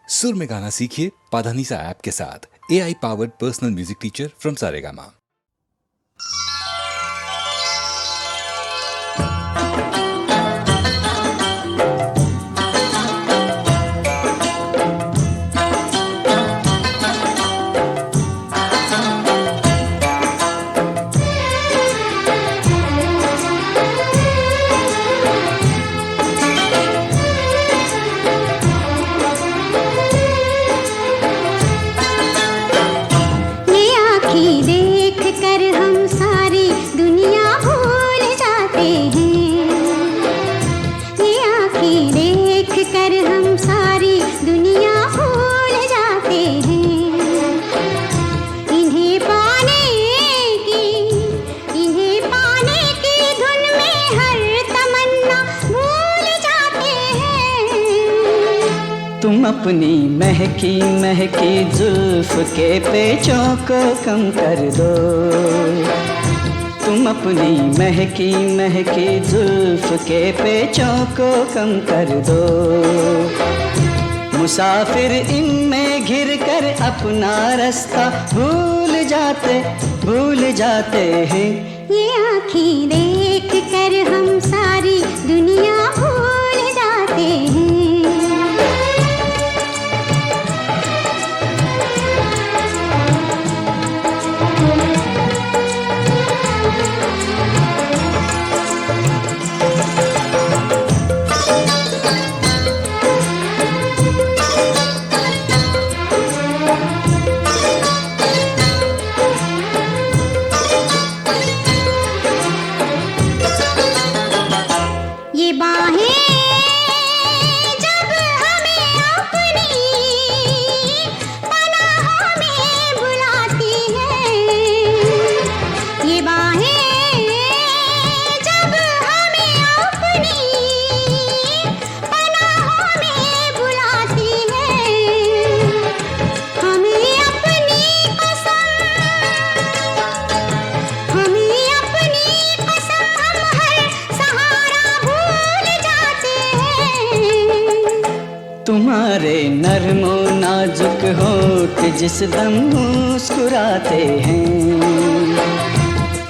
सुर में गाना सीखिए पाधानीसा ऐप के साथ। AI powered personal music teacher from Saregama. तुम अपनी महकी महकी जुल्फ के पेचों को कम कर दो। तुम अपनी महकी महकी जुल्फ के पेचों को कम कर दो। मुसाफिर इनमें घिर कर अपना रास्ता भूल जाते हैं। ये आँखें देख कर हम सारी दुनिया भूल जाते हैं। तुम्हारे नर्मो नाजुक होठ जिस दम मुस्कुराते हैं।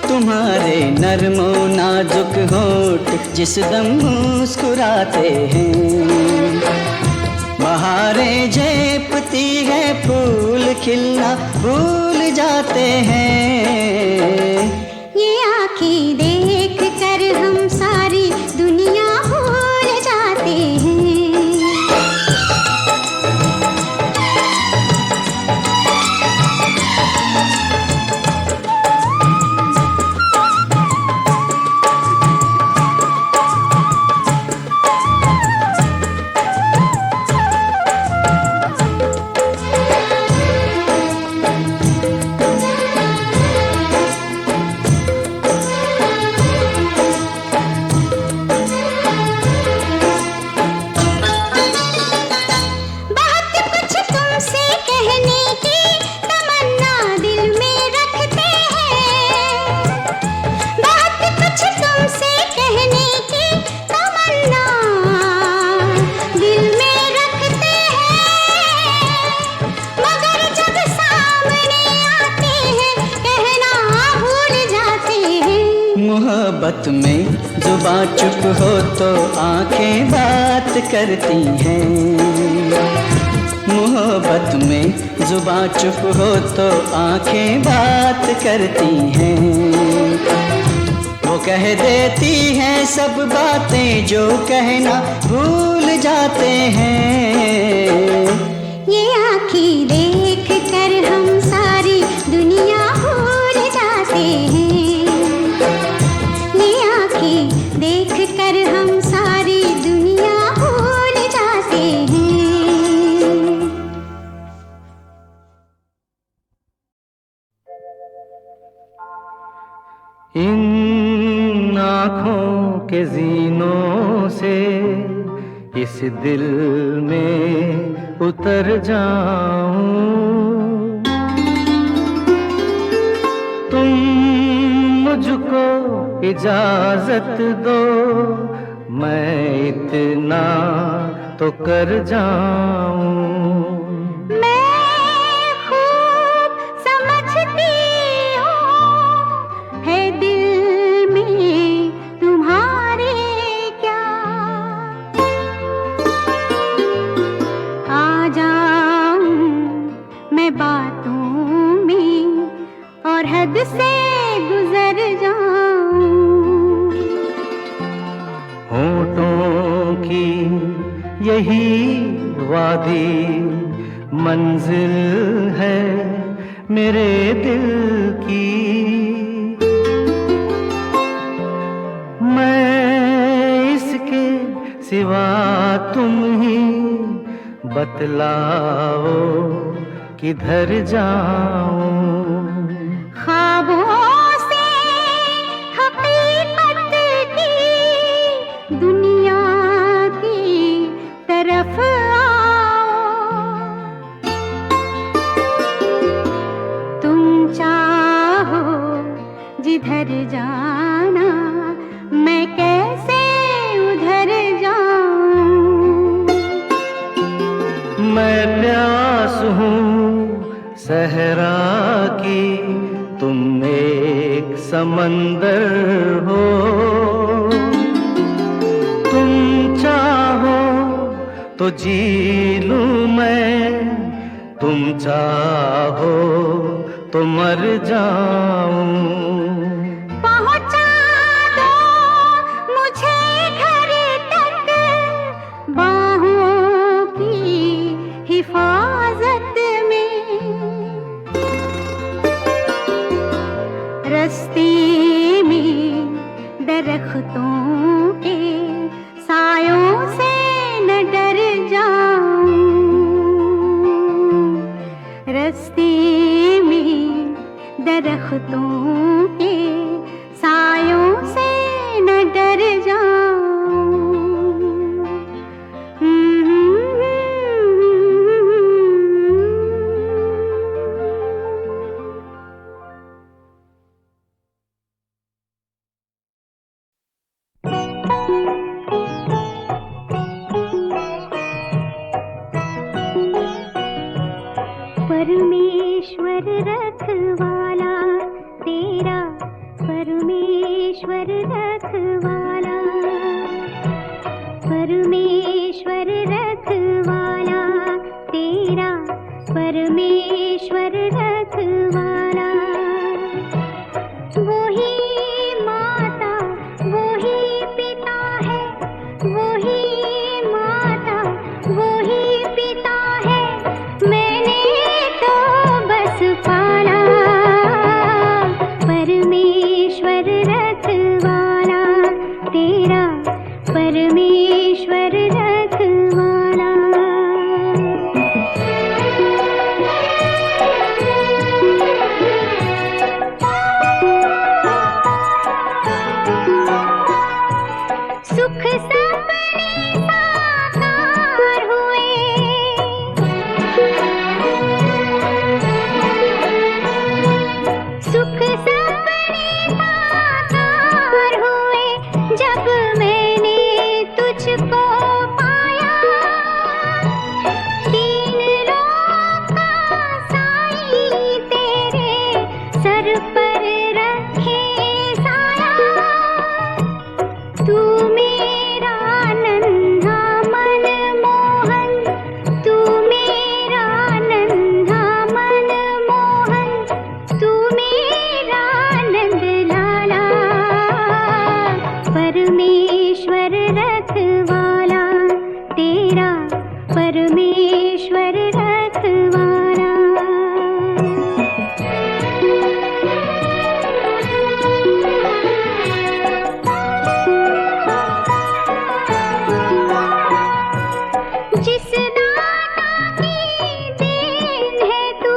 तुम्हारे नर्मो नाजुक होठ जिस दम मुस्कुराते हैं। बहारें झेपती है फूल खिलना भूल जाते हैं। ये आँखें देख कर हम सारी दुनिया भूल जाते हैं। मोहब्बत में जुबां चुप हो तो आंखें बात करती हैं। मोहब्बत में जुबां चुप हो तो आंखें बात करती हैं। वो कह देती हैं सब बातें जो कहना भूल जाते हैं। ये आँखें देख कर हम सारी दुनिया भूल जाते हैं। देख कर हम सारी दुनिया भूल जाते हैं। इन आँखों के ज़ीनों से इस दिल में उतर जाऊं। तुम मुझको इजाजत दो मैं इतना तो कर जाऊं। आधी मंजिल है मेरे दिल की। मैं इसके सिवा तुम ही बतलाओ किधर जाऊं। ख्वाबों से हकीकत की दुनिया की तरफ आओ। तुम चाहो जिधर जाना मैं कैसे उधर जाऊं। मैं प्यास हूँ सहरा की, तुम एक समंदर हो। तुम चाहो तो जी लूं मैं, तुम चाहो तो मर जाऊं। पहुंचा दो मुझे घर तक बाहों की हिफाजत में। रस्ते में दरख्तों के सायों से न डर जाऊं। रस्ते में दरख्तों के सायों से न डर जाऊं। परमेश्वर रखवाला तेरा, परमेश्वर रखवाला, परमेश्वर रखवाला तेरा, परमेश्वर रखवाला। वही माता वही पिता है, वही माता वही पिता है, मैंने तो बस पाला। परमेश्वर रखवाला तेरा, परमेश्वर रखवाला। सुख सपने साकार हुए, सुख सपने साकार हुए, जब मैंने तुझको पाया। तीन लोक का साई तेरे सर पर रखे साया। तू मेरा नन्हा मन मोहन, तू मेरा नन्हा मन मोहन, तू मेरा नंद लाला। परमेश्वर रखवाला तेरा, परमेश्वर रखवाला। जिस दाता की देन है तू,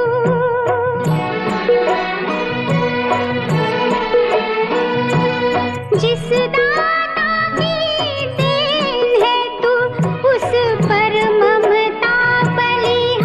जिस दाता की देन है तू, उस पर ममता बलिहारी।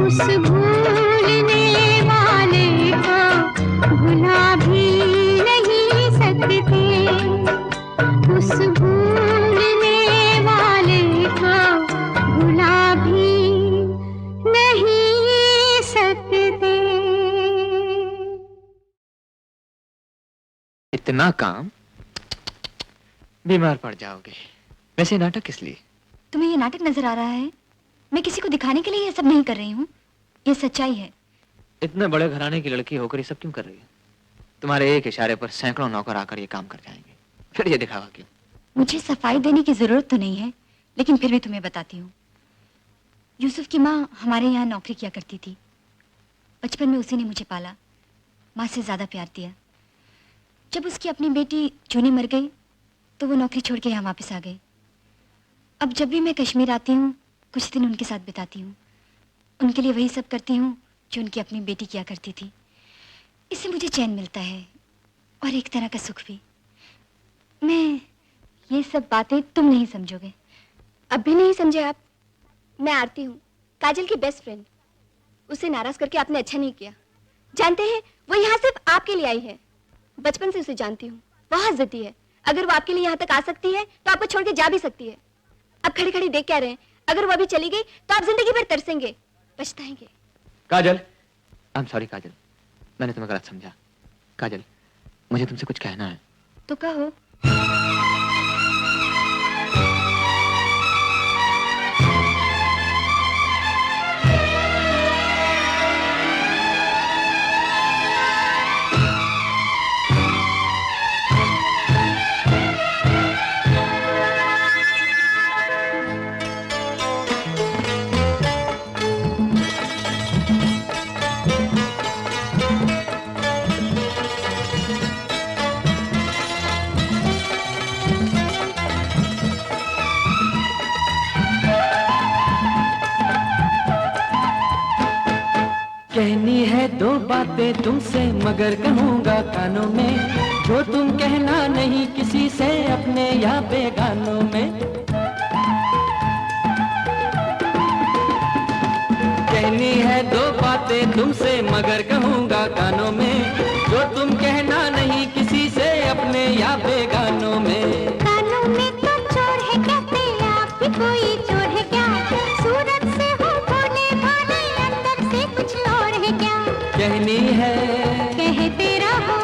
उस भूलने वाले को भुला भी नहीं सकते, उस भूलने वाले को भुला भी नहीं सकते। इतना काम, बीमार पड़ जाओगे। वैसे नाटक किस लिए? तुम्हें ये नाटक नजर आ रहा है? मैं किसी को दिखाने के लिए ये सब नहीं कर रही हूँ, ये सच्चाई है। इतने बड़े घराने की लड़की होकर ये सब क्यों कर रही है? तुम्हारे एक इशारे पर सैकड़ों नौकर आकर ये काम कर जाएंगे, फिर ये दिखावा क्यों? मुझे सफाई देने की जरूरत तो नहीं है, लेकिन फिर भी तुम्हें बताती हूँ। यूसुफ की माँ हमारे यहाँ नौकरी किया करती थी। बचपन में उसी ने मुझे पाला, माँ से ज्यादा प्यार दिया। जब उसकी अपनी बेटी जूनी मर गई तो वो नौकरी छोड़ के यहाँ वापस आ गई। अब जब भी मैं कश्मीर आती हूँ, कुछ दिन उनके साथ बिताती हूँ। उनके लिए वही सब करती हूँ जो उनकी अपनी बेटी किया करती थी। इससे मुझे चैन मिलता है और एक तरह का सुख भी। मैं ये सब बातें तुम नहीं समझोगे। अब भी नहीं समझे आप? मैं आरती हूँ, काजल की बेस्ट फ्रेंड। उसे नाराज करके आपने अच्छा नहीं किया। जानते हैं, वो यहाँ सिर्फ आपके लिए आई है। बचपन से उसे जानती हूँ, बहुत जिद्दी है। अगर वो आपके लिए यहाँ तक आ सकती है तो आपको छोड़ के जा भी सकती है। अब खड़ी खड़ी देख क्या रहे हैं? अगर वो अभी चली गई तो आप जिंदगी भर तरसेंगे, पछताएंगे। काजल, आई एम सॉरी काजल, मैंने तुम्हें गलत समझा। काजल, मुझे तुमसे कुछ कहना है। तो कहो। कहनी है दो बातें तुमसे मगर कहूँगा कानों में, जो तुम कहना नहीं किसी से अपने या बेगानों में। कहनी है दो बातें तुमसे मगर कहूँगा कानों में, जो तुम कहना नहीं किसी से अपने या बेगानों में। कानों में तो चोर है कहते आप भी कोई चोर है क्या? सूरत से हो भोले भाले, अंदर से कुछ और है क्या? कहनी है कहते रहो।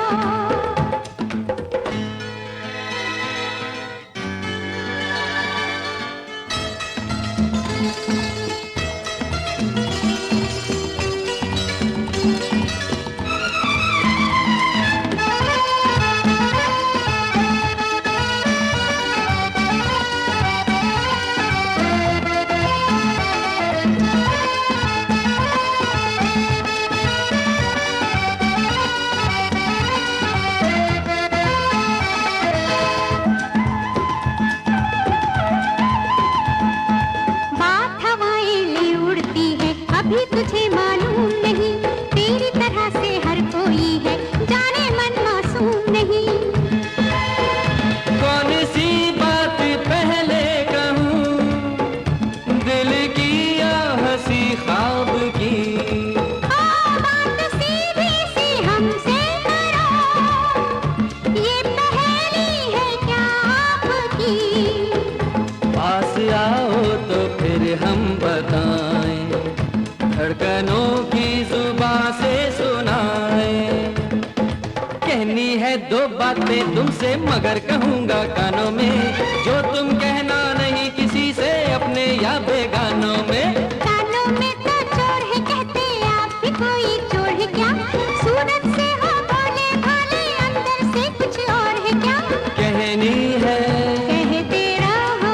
बात हवाएं ले उड़ती है, अभी तुझे मालूम नहीं। तेरी तरह से हर कोई है, जाने मन मासूम नहीं। कौन सी बात पहले कहूँ, दिल की या हंसी ख्वाब की। बात सीधी सी हमसे करो, ये पहेली है क्या आपकी? पास आओ तो फिर हम बताएं, धड़कनों की जुबां से सुनाएं। कहनी है दो बातें तुमसे मगर कहूँगा कानों में, जो तुम कहना नहीं किसी से अपने या बेगानों में। कानों में तो चोर है कहते आप भी कोई चोर है क्या? सूरत से हो भोले भाले, अंदर से कुछ और है क्या? कहनी है कहते रहो।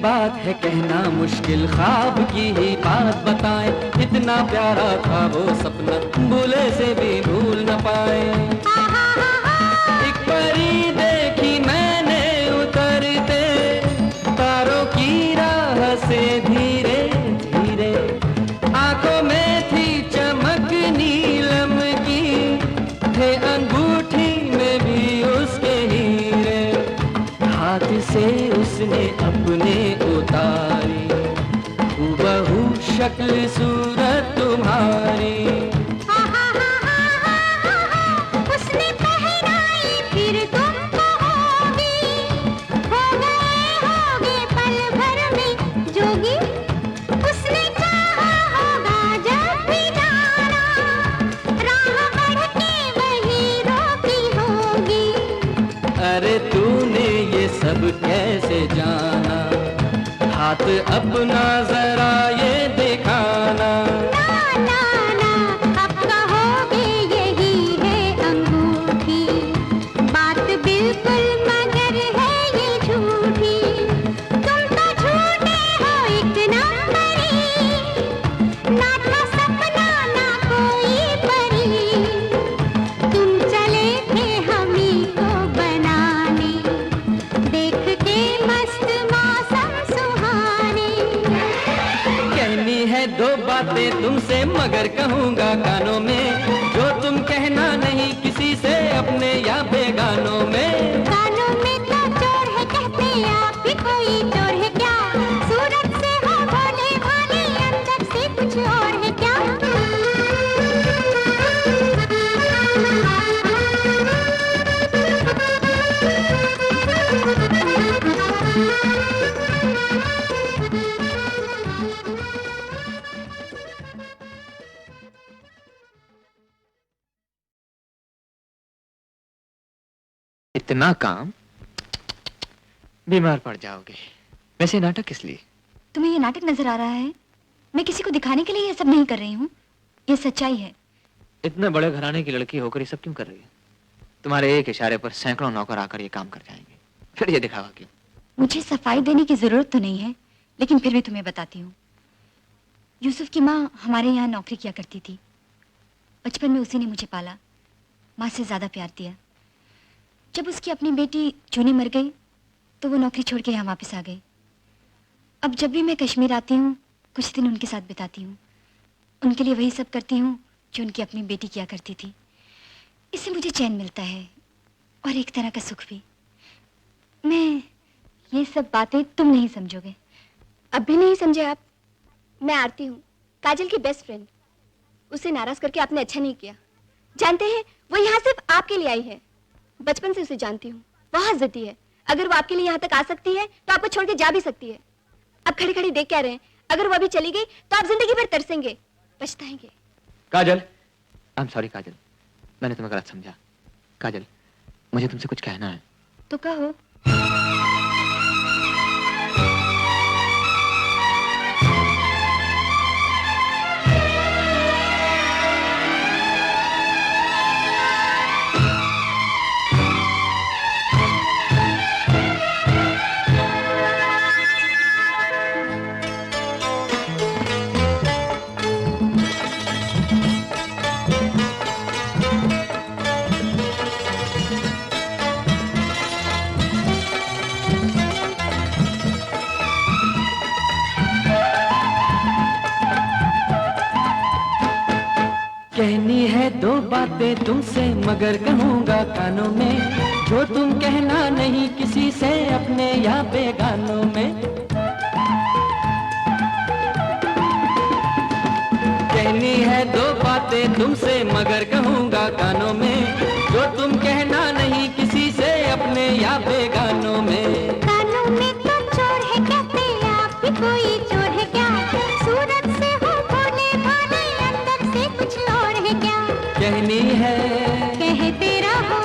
बात है कहना मुश्किल, ख्वाब की ही बात बताएं, इतना प्यारा था वो सपना, भूले से भी भूल न पाए। एक परी देखी मैंने उतरते तारों की राह से धीरे धीरे, आंखों में थी चमक नीलम की, थे अंगूठी में भी उसके हीरे, हाथ से उसने अपने उतारी, हूबहू शक्ल सूरत तुम्हारी। उसने पहनाई फिर तुम कहोगी, हो गए होगे पल भर में जोगी। उसने चाहा होगा जब भी जाना, राह बढ़ के वही रोकी होगी। अरे तूने ये सब कैसे जाना, हाथ अपना जरा ये दिखाना। ना ना ना, अब कहोगे यही है अंगूठी, बात बिल्कुल मगर है ये झूठी। तुम तो झूठे हो एक नंबरी, ना था सपना ना कोई परी, तुम चले थे हमी को बनाने, देख के मस्त मौसम सुहाने। कहनी है दो बातें तुमसे मगर कहूँगा कानों में, जो तुम कहना नहीं किसी से अपने या बेगानों में। कानों में तो चोर है कहते आप भी कोई चोर है क्या, सूरत से हो भोले भाले अंदर से कुछ और है क्या। इतना काम, बीमार पड़ जाओगे। वैसे नाटक किस लिए? तुम्हें ये नाटक नजर आ रहा है? मैं किसी को दिखाने के लिए ये सब नहीं कर रही हूँ, ये सच्चाई है। इतने बड़े घराने की लड़की होकर ये सब क्यों कर रही है? तुम्हारे एक इशारे पर सैकड़ों नौकर आकर ये काम कर जाएंगे, फिर ये दिखावा क्यों? मुझे सफाई देने की जरूरत तो नहीं है, लेकिन फिर भी तुम्हें बताती हूँ। यूसुफ की माँ हमारे यहाँ नौकरी किया करती थी। बचपन में उसी ने मुझे पाला, माँ से ज्यादा प्यार दिया। जब उसकी अपनी बेटी जूनी मर गई तो वो नौकरी छोड़ के यहाँ वापस आ गई। अब जब भी मैं कश्मीर आती हूँ कुछ दिन उनके साथ बिताती हूँ, उनके लिए वही सब करती हूँ जो उनकी अपनी बेटी किया करती थी। इससे मुझे चैन मिलता है और एक तरह का सुख भी। मैं ये सब बातें तुम नहीं समझोगे। अब भी नहीं समझे आप? मैं आरती हूँ, काजल की बेस्ट फ्रेंड। उसे नाराज करके आपने अच्छा नहीं किया। जानते हैं वो यहाँ सिर्फ आपके लिए आई है। बचपन से उसे जानती हूँ, बहुत जिद्दी है। अगर वो आपके लिए यहाँ तक आ सकती है तो आपको छोड़ के जा भी सकती है। अब खड़ी खड़ी देख क्या रहे हैं? अगर वो अभी चली गई तो आप जिंदगी भर तरसेंगे, पछताएंगे। काजल, आई एम सॉरी काजल, मैंने तुम्हें गलत समझा। काजल, मुझे तुमसे कुछ कहना है। तो कहो। कहनी है दो बातें तुमसे मगर कहूँगा कानों में, जो तुम कहना नहीं किसी से अपने या बेगानों में। कहनी है दो बातें तुमसे मगर कहूँगा कानों में, जो तुम कहना नहीं किसी से अपने या बेगानों में। कानों में तो चोर है कहते आप भी कोई चोर है क्या, सूरत से हो भोले भाले अंदर से कुछ और है क्या। कहनी है कहते रहो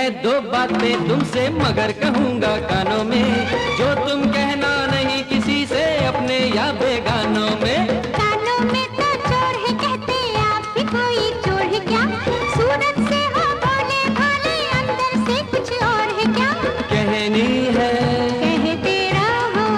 है दो बातें तुमसे मगर कहूंगा कानों में, जो तुम कहना नहीं किसी से अपने या बेगानों में। कानों में तो चोर है कहते आप भी कोई चोर है क्या? सूरत से हो भोले भाले अंदर से कुछ और है क्या? कहनी है कहते रहो।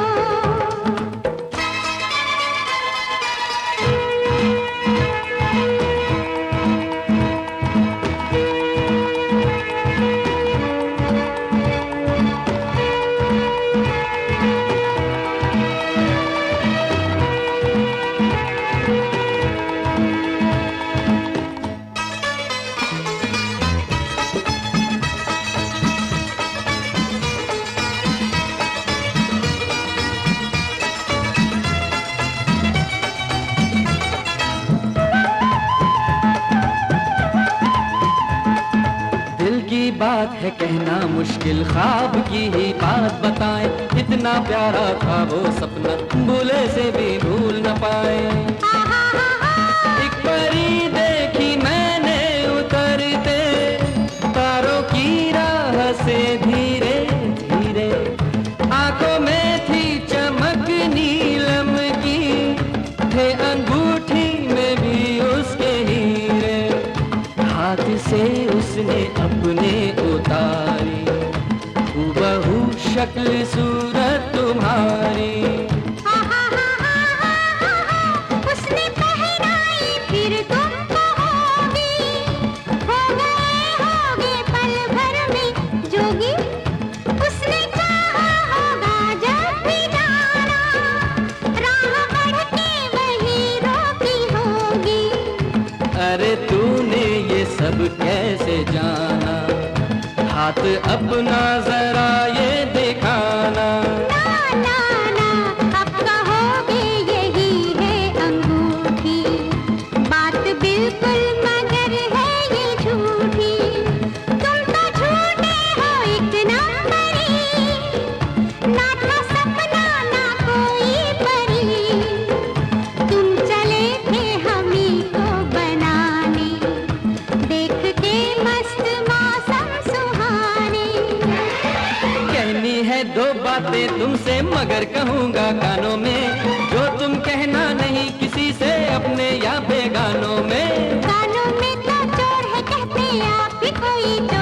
दिल की बात है कहना मुश्किल, ख्वाब की ही बात बताएं, इतना प्यारा था वो सपना भूले से भी भूल न पाए। एक परी देखी मैंने उतरते तारों की राह से धीरे धीरे, आंखों में थी चमक नीलम की, थे अंगूठी में भी उसके हीरे, हाथ से उसने अपने उतारी हूबहू शक्ल सूरत तुम्हारी। उसने पहनाई फिर तुम कहोगी, हो गए होगे पल भर में जोगी। उसने चाहा होगा जब भी जाना, राह बढ़ के वही रोकी होगी। अरे तूने ये सब कैसे जाना, हाथ अपना जरा ये दिखाना। ना ना ना अब कहोगे यही है अंगूठी, बात बिल्कुल मगर है ये झूठी। तुम तो झूठे हो एक नंबरी, ना था सपना ना कोई परी। तुम चले थे हमी को बनाने, देख के मस्त मौसम सुहाने। कहनी है दो बातें तुमसे मगर कहूंगा कानों में, जो तुम कहना नहीं किसी से अपने या बेगानों में। कानों में तो चोर है कहते आप भी कोई चोर